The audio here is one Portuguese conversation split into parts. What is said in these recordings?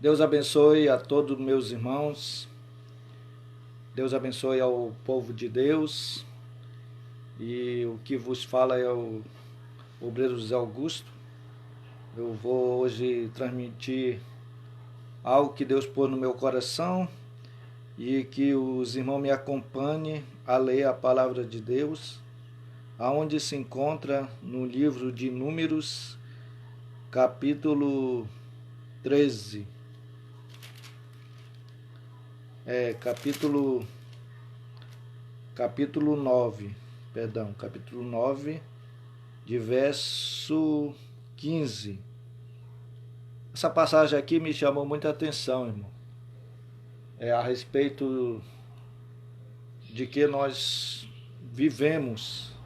Deus abençoe a todos meus irmãos. Deus abençoe ao povo de Deus. E o que vos fala é o obreiro José Augusto. Eu vou hoje transmitir algo que Deus pôs no meu coração e que os irmãos me acompanhem a ler a palavra de Deus, aonde se encontra no livro de Números, capítulo 13. Capítulo 9, capítulo 9, de verso 15. Essa passagem aqui me chamou muita atenção, irmão. É a respeito de que nós vivemos,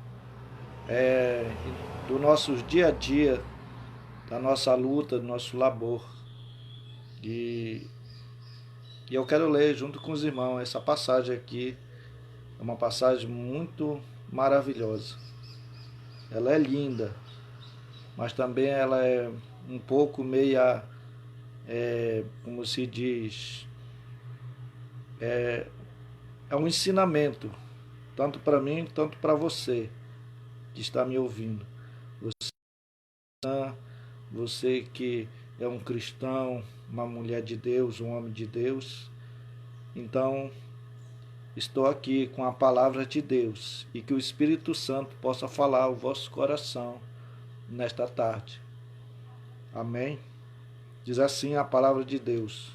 do nosso dia a dia, da nossa luta, do nosso labor. E eu quero ler junto com os irmãos essa passagem aqui. É uma passagem muito maravilhosa. Ela é linda, mas também ela é um pouco meia, como se diz, é um ensinamento, tanto para mim, tanto para você que está me ouvindo. Você que é um cristão, uma mulher de Deus, um homem de Deus. Então, estou aqui com a palavra de Deus e que o Espírito Santo possa falar ao vosso coração nesta tarde. Amém? Diz assim a palavra de Deus.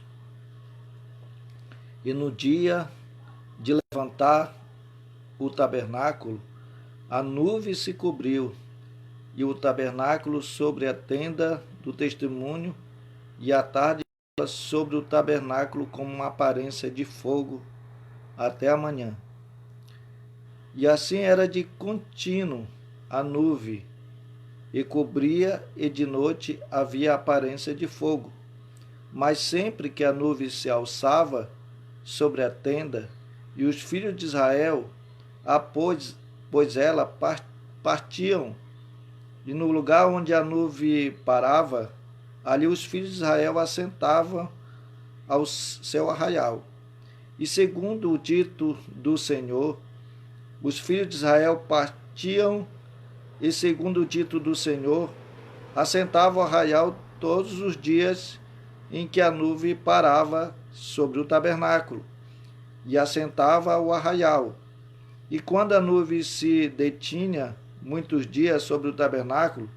E no dia de levantar o tabernáculo, a nuvem se cobriu, e o tabernáculo sobre a tenda do testemunho, e a tarde sobre o tabernáculo como uma aparência de fogo até a manhã. E assim era de contínuo a nuvem, e cobria, e de noite havia aparência de fogo. Mas sempre que a nuvem se alçava sobre a tenda, e os filhos de Israel, pois ela partiam, e no lugar onde a nuvem parava, ali os filhos de Israel assentavam ao seu arraial. E segundo o dito do Senhor, os filhos de Israel partiam, e segundo o dito do Senhor, assentavam ao arraial todos os dias em que a nuvem parava sobre o tabernáculo, e assentava ao arraial. E quando a nuvem se detinha muitos dias sobre o tabernáculo,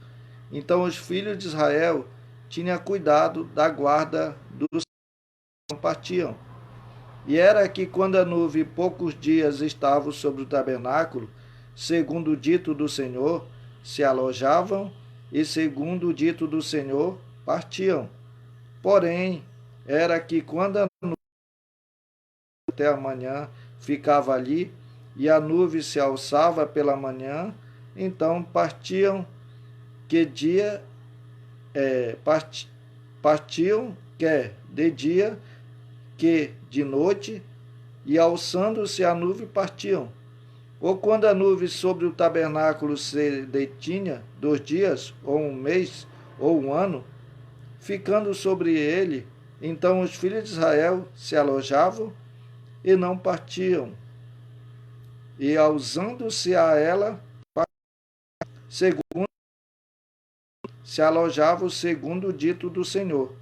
então os filhos de Israel tinham cuidado da guarda dos que não partiam. E era que quando a nuvem poucos dias estava sobre o tabernáculo, segundo o dito do Senhor, se alojavam, e segundo o dito do Senhor, partiam. Porém, era que quando a nuvem até a manhã ficava ali, e a nuvem se alçava pela manhã, então partiam, que dia partiam, quer de dia, que de noite, e alçando-se a nuvem partiam. Ou quando a nuvem sobre o tabernáculo se detinha 2 dias, ou 1 mês, ou 1 ano, ficando sobre ele, então os filhos de Israel se alojavam e não partiam. E alçando-se a ela, segundo se alojavam segundo o dito do Senhor.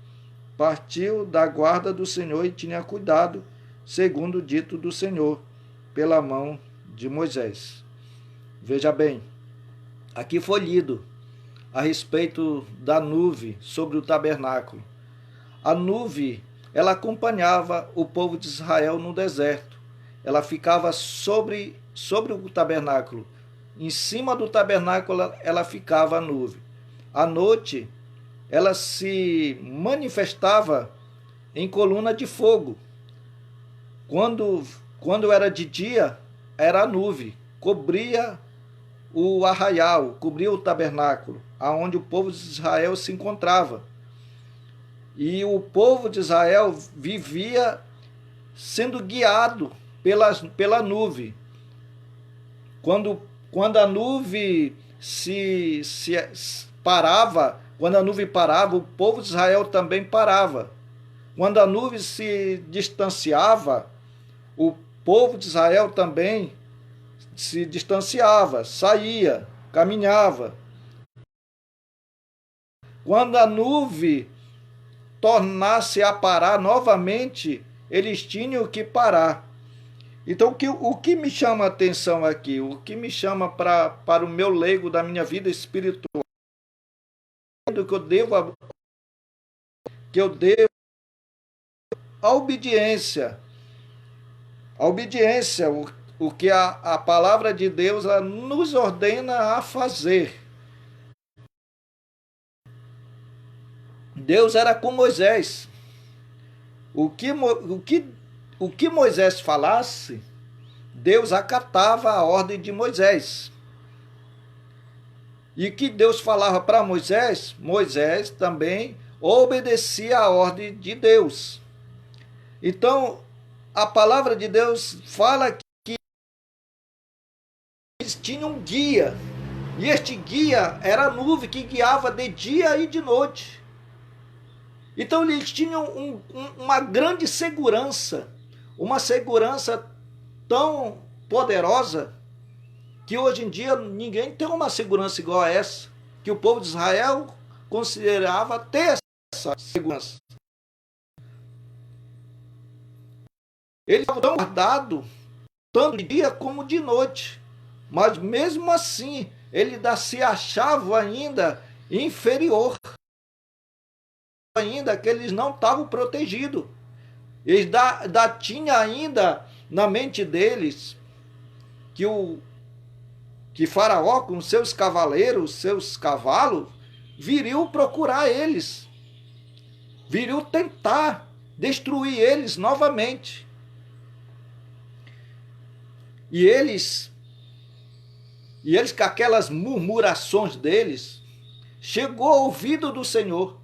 Partiu da guarda do Senhor e tinha cuidado, segundo o dito do Senhor, pela mão de Moisés. Veja bem, aqui foi lido a respeito da nuvem sobre o tabernáculo. A nuvem, ela acompanhava o povo de Israel no deserto. Ela ficava sobre o tabernáculo. Em cima do tabernáculo ela ficava a nuvem. À noite, ela se manifestava em coluna de fogo. Quando era de dia, era a nuvem, cobria o arraial, cobria o tabernáculo, aonde o povo de Israel se encontrava. E o povo de Israel vivia sendo guiado pela nuvem. Quando a nuvem se parava, quando a nuvem parava, o povo de Israel também parava. Quando a nuvem se distanciava, o povo de Israel também se distanciava, saía, caminhava. Quando a nuvem tornasse a parar novamente, eles tinham que parar. Então, o que me chama a atenção aqui, o que me chama para o meu leigo da minha vida espiritual, que eu devo a obediência. A obediência, o que a palavra de Deus ela nos ordena a fazer. Deus era com Moisés. O que Moisés falasse, Deus acatava a ordem de Moisés. E que Deus falava para Moisés, Moisés também obedecia a ordem de Deus. Então, a palavra de Deus fala que eles tinham um guia. E este guia era a nuvem que guiava de dia e de noite. Então eles tinham uma grande segurança, uma segurança tão poderosa, que hoje em dia ninguém tem uma segurança igual a essa, que o povo de Israel considerava ter essa segurança. Eles estavam guardados tanto de dia como de noite, mas mesmo assim ele se achava ainda inferior, ainda que eles não estavam protegidos. Eles tinha ainda na mente deles que Faraó, com seus cavaleiros, seus cavalos, viriam procurar eles, viriam tentar destruir eles novamente. E eles com aquelas murmurações deles, chegou ao ouvido do Senhor.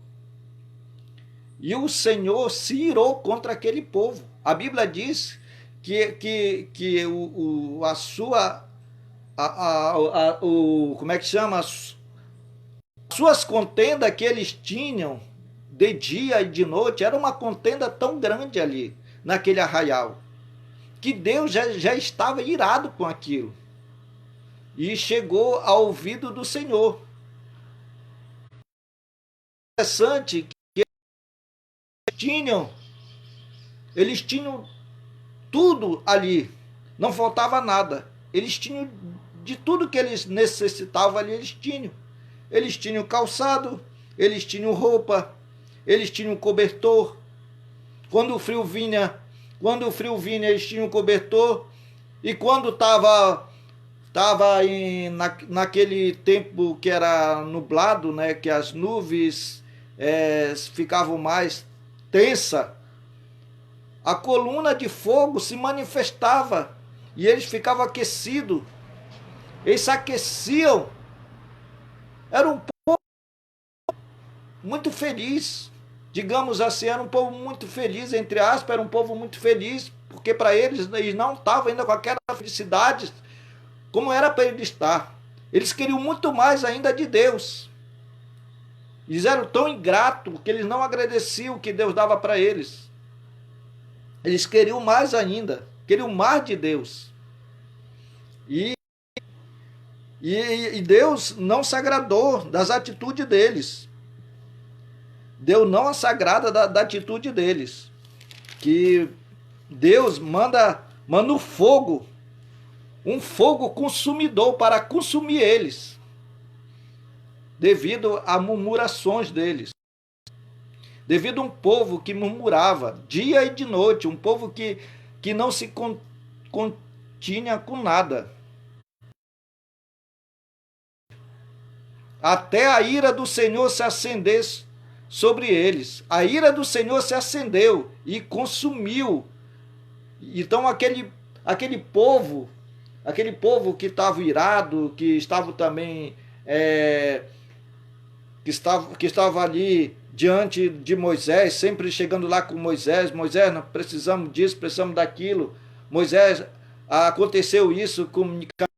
E o Senhor se irou contra aquele povo. A Bíblia diz que a sua como é que chama? As suas contendas que eles tinham de dia e de noite, era uma contenda tão grande ali, naquele arraial, que Deus já estava irado com aquilo. E chegou ao ouvido do Senhor. Interessante que eles tinham tudo ali, não faltava nada. Eles tinham de tudo que eles necessitavam ali, eles tinham. Eles tinham calçado, eles tinham roupa, eles tinham cobertor. Quando o frio vinha, eles tinham cobertor. E quando estava naquele tempo que era nublado, né, que as nuvens ficavam mais tensa, a coluna de fogo se manifestava e eles ficavam aquecidos. Eles se aqueciam. Era um povo muito feliz, digamos assim, era um povo muito feliz, entre aspas, era um povo muito feliz, porque para eles não estavam ainda com aquela felicidade como era para eles estar. Eles queriam muito mais ainda de Deus. Eles eram tão ingratos que eles não agradeciam o que Deus dava para eles. Eles queriam mais ainda, queriam mais de Deus. E Deus não se agradou das atitudes deles. Deus não se agrada da atitude deles. Que Deus manda o fogo, um fogo consumidor para consumir eles, devido a murmurações deles. Devido a um povo que murmurava dia e de noite, um povo que não se continha com nada. Até a ira do Senhor se acendesse sobre eles. A ira do Senhor se acendeu e consumiu. Então aquele povo que estava irado, que estava também que estava ali diante de Moisés, sempre chegando lá com Moisés, nós precisamos disso, precisamos daquilo. Moisés, aconteceu isso, comunicando.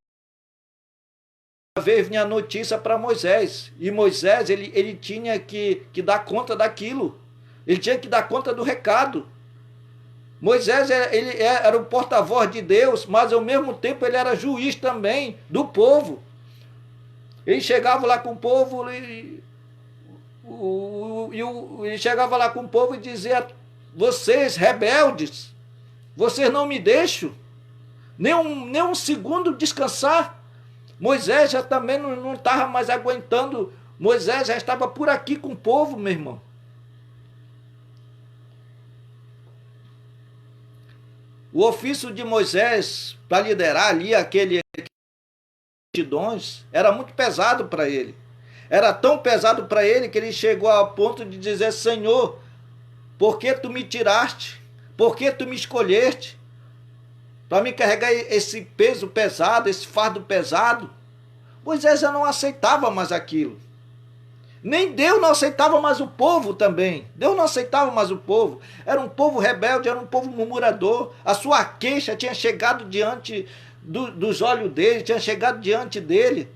Uma vez vinha a notícia para Moisés, e Moisés ele tinha que dar conta daquilo, Ele tinha que dar conta do recado. Moisés ele era o porta-voz de Deus, mas ao mesmo tempo ele era juiz também do povo. Ele chegava lá com o povo ele chegava lá com o povo e dizia: vocês rebeldes, vocês não me deixam nem um segundo descansar. Moisés já também não estava mais aguentando. Moisés já estava por aqui com o povo, meu irmão. O ofício de Moisés para liderar ali aquele multidões era muito pesado para ele. Era tão pesado para ele que ele chegou ao ponto de dizer: Senhor, por que tu me tiraste? Por que tu me escolheste? Para me carregar esse peso pesado, esse fardo pesado. Moisés já não aceitava mais aquilo. Nem Deus não aceitava mais o povo também. Deus não aceitava mais o povo. Era um povo rebelde, era um povo murmurador. A sua queixa tinha chegado diante dos olhos dele, tinha chegado diante dele.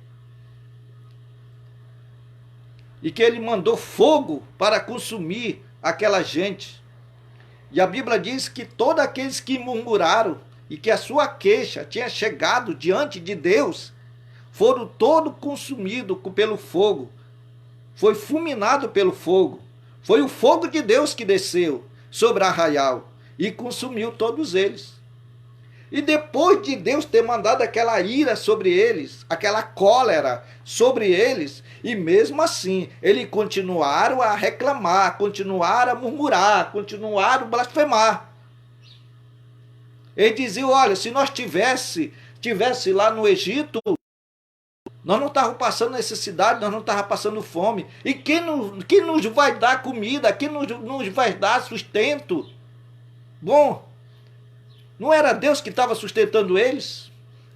E que ele mandou fogo para consumir aquela gente. E a Bíblia diz que todos aqueles que murmuraram e que a sua queixa tinha chegado diante de Deus, foram todos consumidos pelo fogo. Foi fulminado pelo fogo. Foi o fogo de Deus que desceu sobre Arraial e consumiu todos eles. E depois de Deus ter mandado aquela ira sobre eles, aquela cólera sobre eles, e mesmo assim, eles continuaram a reclamar, continuaram a murmurar, continuaram a blasfemar. Ele dizia: olha, se nós tivesse lá no Egito, nós não estávamos passando necessidade, nós não estávamos passando fome. E quem nos vai dar comida? Quem nos vai dar sustento? Bom, não era Deus que estava sustentando eles?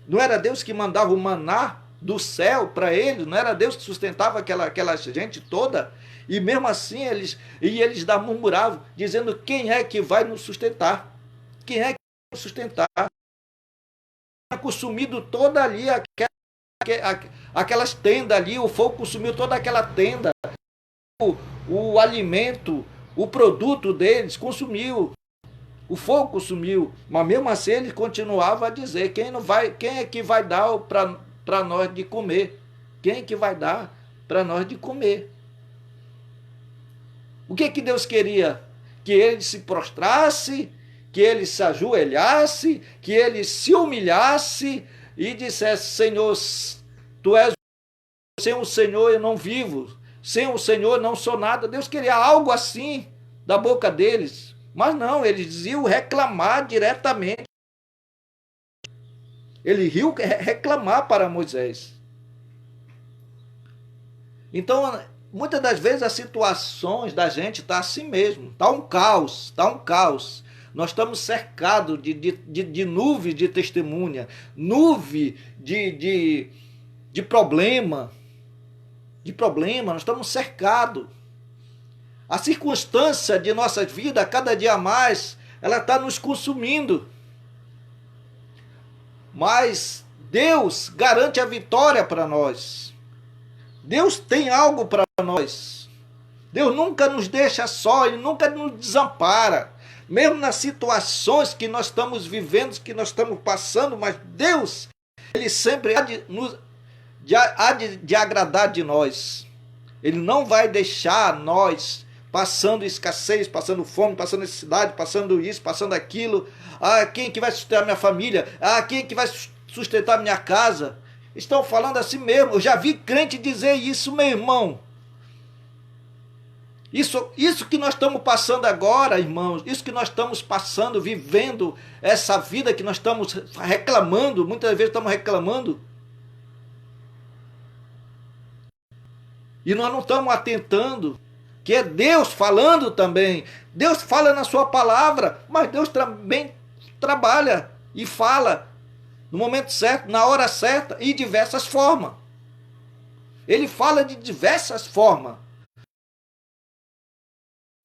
Não era Deus que mandava o maná do céu para eles? Não era Deus que sustentava aquela gente toda? E mesmo assim eles murmuravam, dizendo: quem é que vai nos sustentar? Quem é que vai nos sustentar? Tinha consumido toda ali aquelas tendas ali, o fogo consumiu toda aquela tenda, o alimento, o produto deles consumiu, o fogo consumiu, mas mesmo assim ele continuava a dizer: quem é que vai dar para nós de comer? Quem é que vai dar para nós de comer? O que Deus queria? Que ele se prostrasse, que ele se ajoelhasse, que ele se humilhasse e dissesse: Senhor, tu és, sem o Senhor eu não vivo, sem o Senhor eu não sou nada. Deus queria algo assim da boca deles, mas não, eles diziam reclamar diretamente. Ele riu reclamar para Moisés. Então, muitas das vezes as situações da gente está assim mesmo, está um caos, Nós estamos cercados de nuvens de testemunha, nuvem de problema, nós estamos cercados. A circunstância de nossas vidas, cada dia mais, ela está nos consumindo. Mas Deus garante a vitória para nós. Deus tem algo para nós. Deus nunca nos deixa só, Ele nunca nos desampara. Mesmo nas situações que nós estamos vivendo, que nós estamos passando, mas Deus, Ele sempre há de agradar de nós. Ele não vai deixar nós passando escassez, passando fome, passando necessidade, passando isso, passando aquilo. Quem é que vai sustentar minha família? Quem é que vai sustentar minha casa? Estão falando assim mesmo. Eu já vi crente dizer isso, meu irmão. Isso que nós estamos passando agora, irmãos, isso que nós estamos passando, vivendo essa vida que nós estamos reclamando, muitas vezes estamos reclamando, e nós não estamos atentando, que é Deus falando também. Deus fala na sua palavra, mas Deus também trabalha e fala no momento certo, na hora certa e de diversas formas. Ele fala de diversas formas.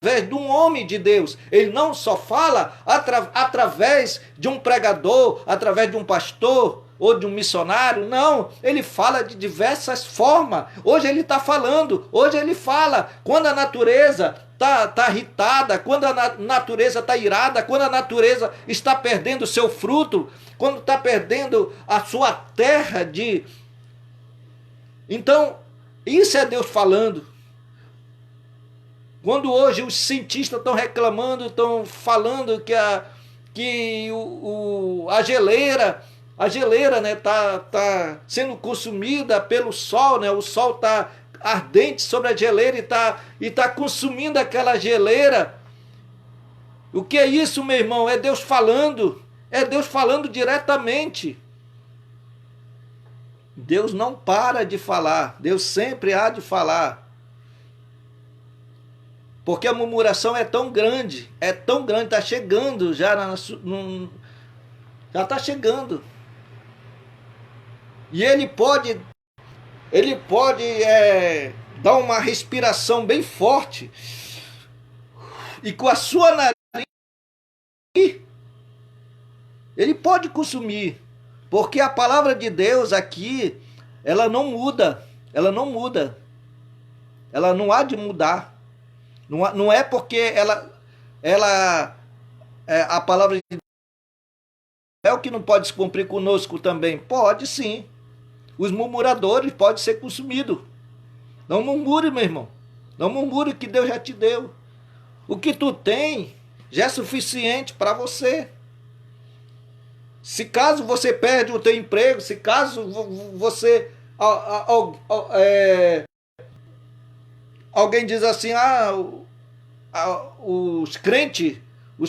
Através de um homem de Deus. Ele não só fala através de um pregador, através de um pastor, ou de um missionário. Não, ele fala de diversas formas. Hoje ele está falando, hoje ele fala quando a natureza está irritada, quando a natureza está irada, quando a natureza está perdendo o seu fruto, quando está perdendo a sua terra de... Então, isso é Deus falando. Quando hoje os cientistas estão reclamando, estão falando que a geleira, né, tá sendo consumida pelo sol, né? O sol está ardente sobre a geleira e tá consumindo aquela geleira. O que é isso, meu irmão? É Deus falando. É Deus falando diretamente. Deus não para de falar. Deus sempre há de falar. Porque a murmuração é tão grande, está chegando já, já está chegando. E ele pode dar uma respiração bem forte e com a sua nariz ele pode consumir, porque a palavra de Deus aqui, ela não muda, ela não há de mudar. Não é porque a palavra de Deus é o que não pode se cumprir conosco também. Pode sim. Os murmuradores podem ser consumidos. Não murmure, meu irmão. Não murmure que Deus já te deu. O que tu tem já é suficiente para você. Se caso você perde o teu emprego, se caso você... alguém diz assim, os crentes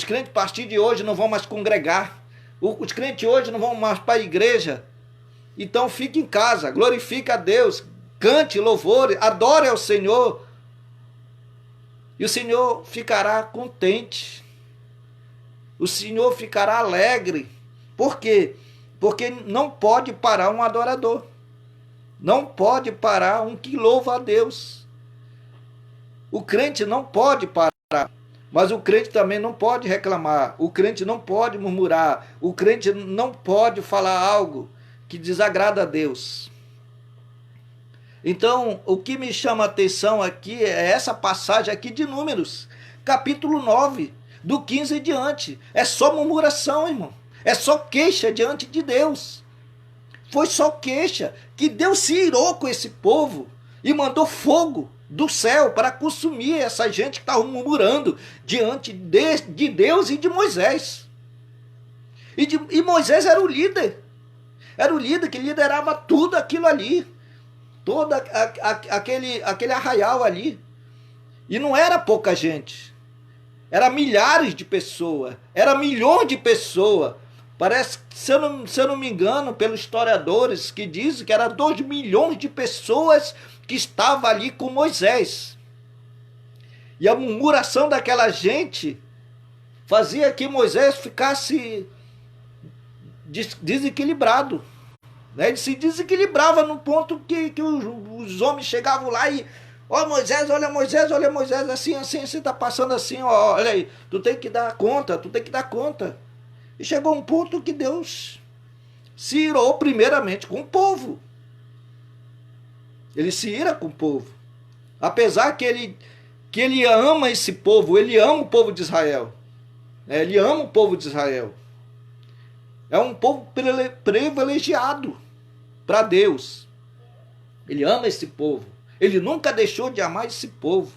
a partir de hoje não vão mais congregar, os crentes hoje não vão mais para a igreja, então fique em casa, glorifique a Deus, cante louvores, adore ao Senhor, e o Senhor ficará contente, o Senhor ficará alegre. Por quê? Porque não pode parar um adorador, não pode parar um que louva a Deus. O crente não pode parar, mas o crente também não pode reclamar, o crente não pode murmurar, o crente não pode falar algo que desagrada a Deus. Então, o que me chama a atenção aqui é essa passagem aqui de Números, capítulo 9, do 15 em diante. É só murmuração, irmão. É só queixa diante de Deus. Foi só queixa, que Deus se irou com esse povo e mandou fogo do céu para consumir essa gente que estava murmurando diante de Deus e de Moisés. E Moisés era o líder que liderava tudo aquilo ali, todo aquele arraial ali. E não era pouca gente, era milhares de pessoas, era milhões de pessoas. Parece que, se eu não me engano, pelos historiadores que dizem que era 2 milhões de pessoas que estavam ali com Moisés. E a murmuração daquela gente fazia que Moisés ficasse desequilibrado. Né? Ele se desequilibrava no ponto que os homens chegavam lá e... Olha Moisés, assim, você está passando assim, ó, olha aí, tu tem que dar conta. E chegou um ponto que Deus se irou primeiramente com o povo. Ele se ira com o povo. Apesar que ele ama esse povo, ele ama o povo de Israel. Ele ama o povo de Israel. É um povo privilegiado para Deus. Ele ama esse povo. Ele nunca deixou de amar esse povo.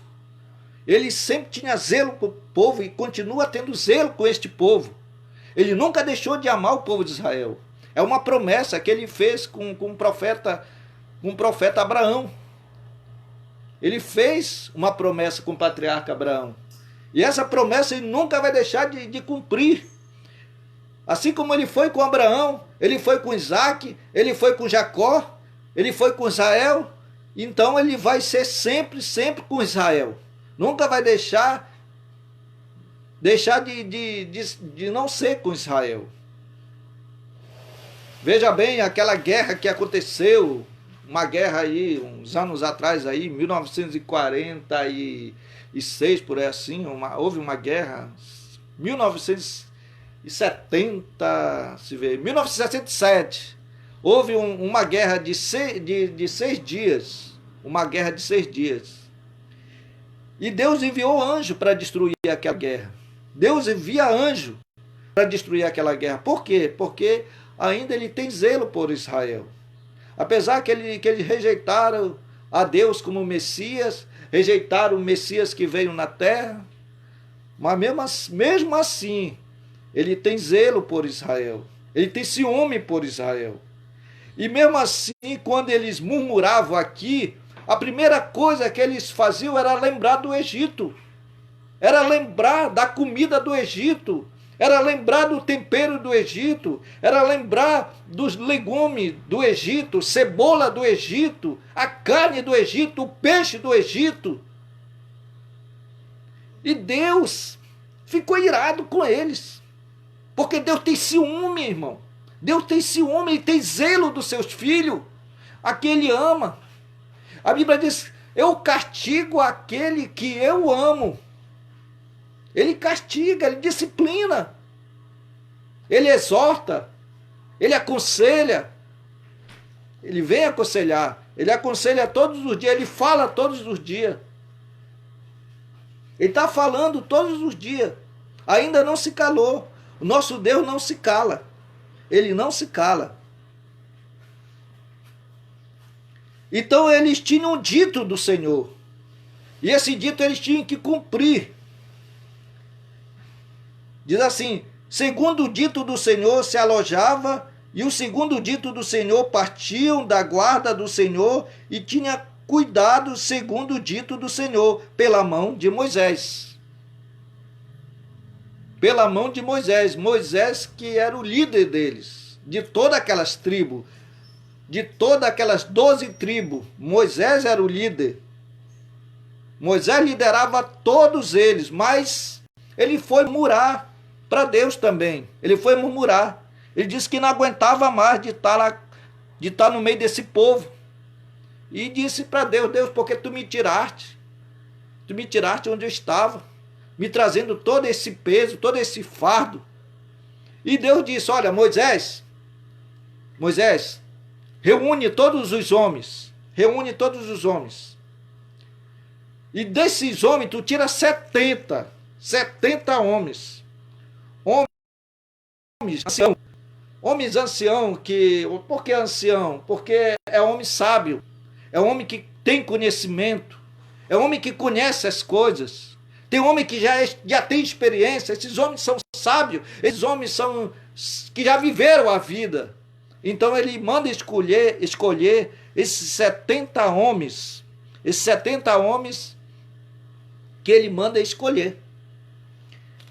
Ele sempre tinha zelo com o povo e continua tendo zelo com este povo. Ele nunca deixou de amar o povo de Israel. É uma promessa que ele fez com o profeta Abraão. Ele fez uma promessa com o patriarca Abraão. E essa promessa ele nunca vai deixar de cumprir. Assim como ele foi com Abraão, ele foi com Isaac, ele foi com Jacó, ele foi com Israel. Então ele vai ser sempre com Israel. Nunca vai deixar de não ser com Israel. Veja bem, aquela guerra que aconteceu, uma guerra aí, uns anos atrás aí, 1946, por aí assim, houve uma guerra, 1970, se vê, 1967, Houve uma guerra de 6 dias. Uma guerra de 6 dias. E Deus enviou anjo para destruir aquela guerra. Deus envia anjo para destruir aquela guerra. Por quê? Porque ainda ele tem zelo por Israel. Apesar que eles rejeitaram a Deus como Messias, rejeitaram o Messias que veio na terra, mas mesmo assim, ele tem zelo por Israel. Ele tem ciúme por Israel. E mesmo assim, quando eles murmuravam aqui, a primeira coisa que eles faziam era lembrar do Egito. Era lembrar da comida do Egito. Era lembrar do tempero do Egito. Era lembrar dos legumes do Egito, cebola do Egito, a carne do Egito, o peixe do Egito. E Deus ficou irado com eles. Porque Deus tem ciúme, irmão. Deus tem ciúme, Ele tem zelo dos seus filhos, a quem Ele ama. A Bíblia diz, eu castigo aquele que eu amo. Ele castiga, Ele disciplina. Ele exorta, Ele aconselha. Ele vem aconselhar, Ele aconselha todos os dias, Ele fala todos os dias. Ele está falando todos os dias. Ainda não se calou. O nosso Deus não se cala. Ele não se cala. Então eles tinham um dito do Senhor. E esse dito eles tinham que cumprir. Diz assim, segundo o dito do Senhor se alojava, e o segundo dito do Senhor partiam da guarda do Senhor, e tinha cuidado segundo o dito do Senhor, pela mão de Moisés. Pela mão de Moisés. Moisés que era o líder deles, de todas aquelas tribos, de todas aquelas 12 tribos. Moisés era o líder. Moisés liderava todos eles, mas ele foi murmurar para Deus também. Ele foi murmurar. Ele disse que não aguentava mais de estar lá, de estar no meio desse povo. E disse para Deus, Deus, porque tu me tiraste? Tu me tiraste onde eu estava, me trazendo todo esse peso, todo esse fardo. E Deus disse, olha, Moisés, reúne todos os homens, e desses homens tu tira 70 homens, homens ancião, por que ancião? Porque é homem sábio, é homem que tem conhecimento, é homem que conhece as coisas, tem homem que já tem experiência, esses homens são sábios, esses homens são que já viveram a vida. Então ele manda escolher esses 70 homens que ele manda escolher.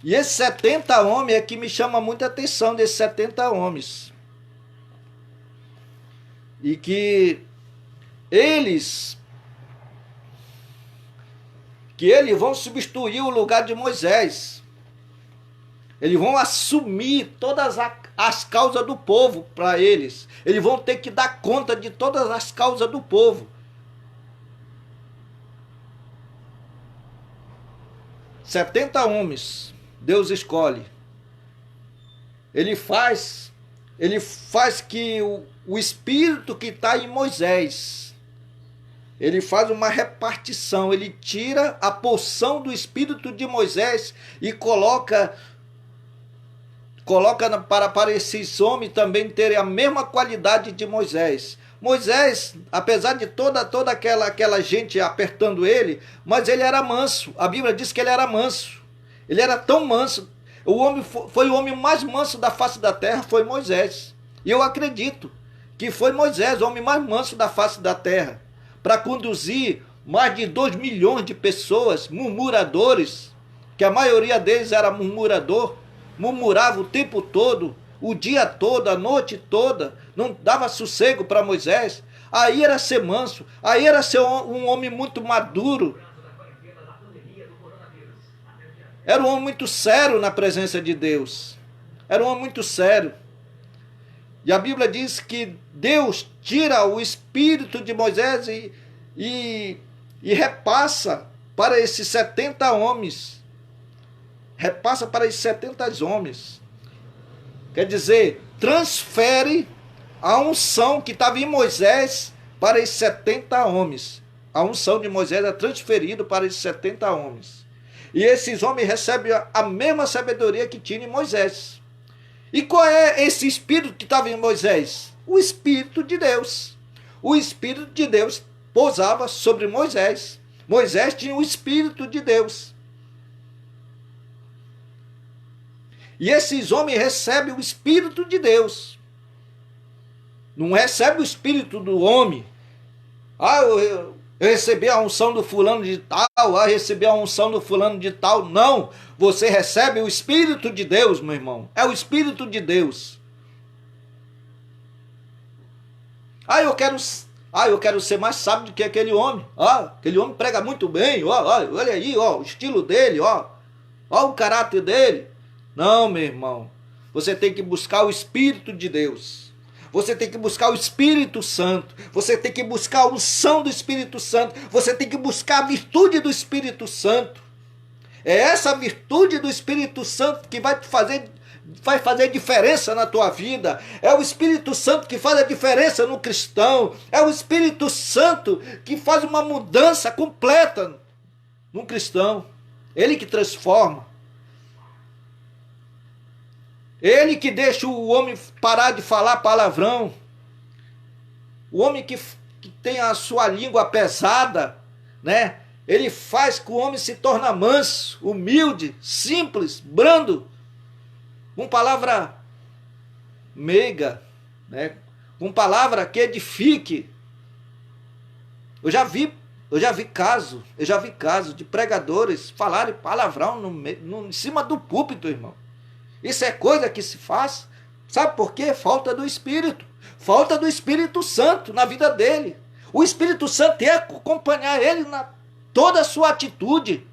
E esses 70 homens é que me chama muita atenção, desses 70 homens. E que eles vão substituir o lugar de Moisés. Eles vão assumir todas as causas do povo para eles. Eles vão ter que dar conta de todas as causas do povo. 70 homens, Deus escolhe. Ele faz que o espírito que está em Moisés, ele faz uma repartição, ele tira a porção do espírito de Moisés e coloca para esses homens também terem a mesma qualidade de Moisés. Moisés, apesar de toda aquela gente apertando ele, mas ele era manso. A Bíblia diz que ele era manso. Ele era tão manso. Foi o homem mais manso da face da terra, foi Moisés. E eu acredito que foi Moisés, o homem mais manso da face da terra, para conduzir mais de 2 milhões de pessoas, murmuradores, que a maioria deles era murmurador, murmurava o tempo todo, o dia todo, a noite toda, não dava sossego para Moisés. Aí era ser manso, aí era ser um homem muito maduro. Era um homem muito sério na presença de Deus. Era um homem muito sério. E a Bíblia diz que Deus tira o espírito de Moisés e repassa para esses 70 homens. Repassa para esses 70 homens. Quer dizer, transfere a unção que estava em Moisés para esses 70 homens. A unção de Moisés é transferida para esses 70 homens. E esses homens recebem a mesma sabedoria que tinha em Moisés. E qual é esse espírito que estava em Moisés? O Espírito de Deus. O Espírito de Deus pousava sobre Moisés. Moisés tinha o Espírito de Deus. E esses homens recebem o Espírito de Deus. Não recebe o Espírito do homem. Eu recebi a unção do fulano de tal, recebi a unção do fulano de tal. Não, você recebe o Espírito de Deus, meu irmão. É o Espírito de Deus. Eu quero ser mais sábio do que aquele homem. Aquele homem prega muito bem. Olha aí, o estilo dele, o caráter dele. Não, meu irmão. Você tem que buscar o Espírito de Deus. Você tem que buscar o Espírito Santo. Você tem que buscar a unção do Espírito Santo. Você tem que buscar a virtude do Espírito Santo. É essa virtude do Espírito Santo que vai fazer diferença na tua vida. É o Espírito Santo que faz a diferença no cristão. É o Espírito Santo que faz uma mudança completa no cristão. Ele que transforma. Ele que deixa o homem parar de falar palavrão. O homem que tem a sua língua pesada, né? Ele faz que o homem se torne manso, humilde, simples, brando. Com palavra meiga, né? Com palavra que edifique. Eu já vi caso de pregadores falarem palavrão em cima do púlpito, irmão. Isso é coisa que se faz. Sabe por quê? Falta do Espírito. Falta do Espírito Santo na vida dele. O Espírito Santo tem que acompanhar ele na toda a sua atitude.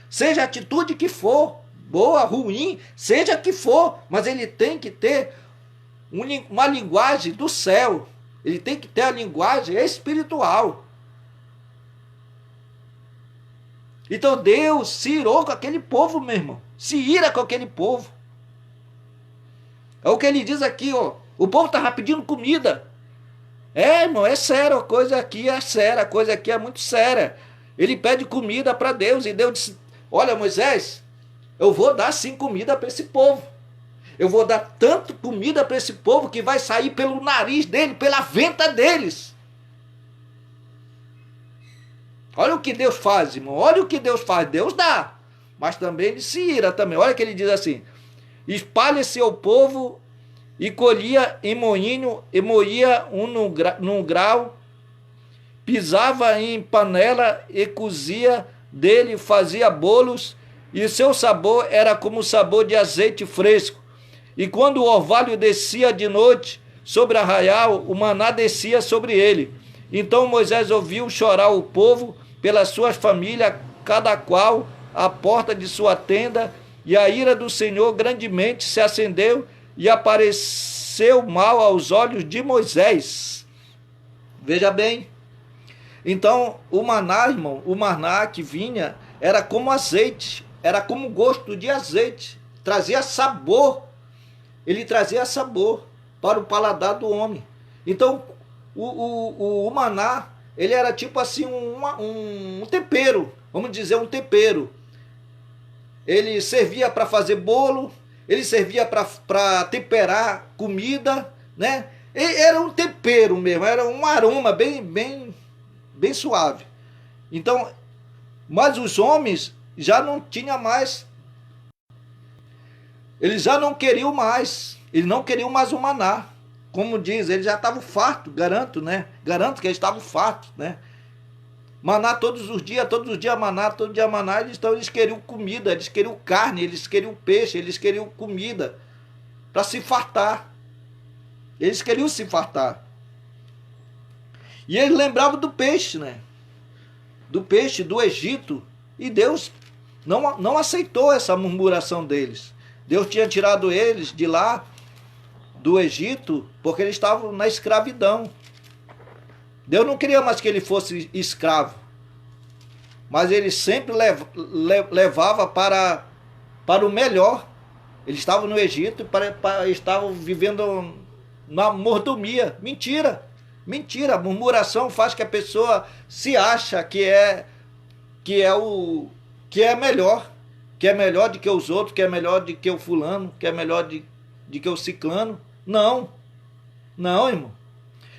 Seja a atitude que for, boa, ruim, seja que for. Mas ele tem que ter uma linguagem do céu. Ele tem que ter a linguagem espiritual. Então Deus se irou com aquele povo, meu irmão. Se ira com aquele povo. É o que ele diz aqui, o povo estava pedindo comida. Irmão, é sério, a coisa aqui é séria, a coisa aqui é muito séria. Ele pede comida para Deus e Deus disse, olha Moisés, eu vou dar sim comida para esse povo. Eu vou dar tanto comida para esse povo que vai sair pelo nariz dele, pela venta deles. Olha o que Deus faz, irmão, olha o que Deus faz. Deus dá, mas também ele se ira também. Olha que ele diz assim, espalha-se ao povo e colhia em moinho e moía num grau, pisava em panela e cozia dele, fazia bolos, e seu sabor era como o sabor de azeite fresco. E quando o orvalho descia de noite sobre arraial, o maná descia sobre ele. Então Moisés ouviu chorar o povo pelas suas famílias, cada qual à porta de sua tenda, e a ira do Senhor grandemente se acendeu e apareceu mal aos olhos de Moisés. Veja bem. Então, o maná, irmão, o maná que vinha era como azeite, era como gosto de azeite. Trazia sabor. Ele trazia sabor para o paladar do homem. Então, o maná, ele era tipo assim um tempero. Vamos dizer, um tempero. Ele servia para fazer bolo, ele servia para temperar comida, né? E era um tempero mesmo, era um aroma bem suave. Então, mas os homens já não tinham mais, eles já não queriam mais, eles não queriam mais o maná. Como diz, eles já estavam fartos, garanto, né? Garanto que eles estavam fartos, né? Maná todos os dias maná, todo dia maná. Então eles queriam comida, eles queriam carne, eles queriam peixe, eles queriam comida para se fartar. Eles queriam se fartar. E eles lembravam do peixe, né? Do peixe do Egito. E Deus não aceitou essa murmuração deles. Deus tinha tirado eles de lá, do Egito, porque eles estavam na escravidão. Deus não queria mais que ele fosse escravo, mas ele sempre levava para o melhor. Eles estavam no Egito, estavam vivendo na mordomia. Mentira! Mentira! A murmuração faz que a pessoa se acha que é melhor, que é melhor do que os outros, que é melhor do que o fulano, que é melhor de que o ciclano. Não, não, irmão.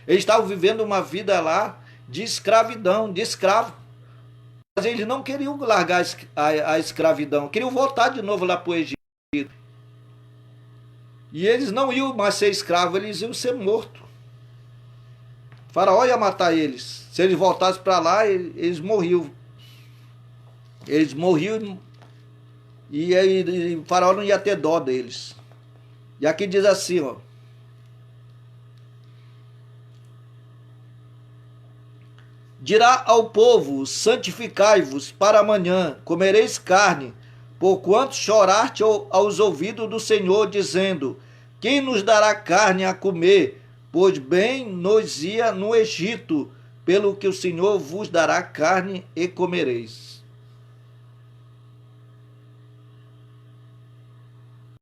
Eles estavam vivendo uma vida lá de escravidão, de escravo. Mas eles não queriam largar a escravidão, queriam voltar de novo lá para o Egito. E eles não iam mais ser escravos, eles iam ser mortos. O faraó ia matar eles. Se eles voltassem para lá, eles morriam. Eles morriam e o faraó não ia ter dó deles. E aqui diz assim, ó. Dirá ao povo: santificai-vos para amanhã, comereis carne, porquanto choraste aos ouvidos do Senhor, dizendo: quem nos dará carne a comer? Pois bem nos ia no Egito, pelo que o Senhor vos dará carne e comereis.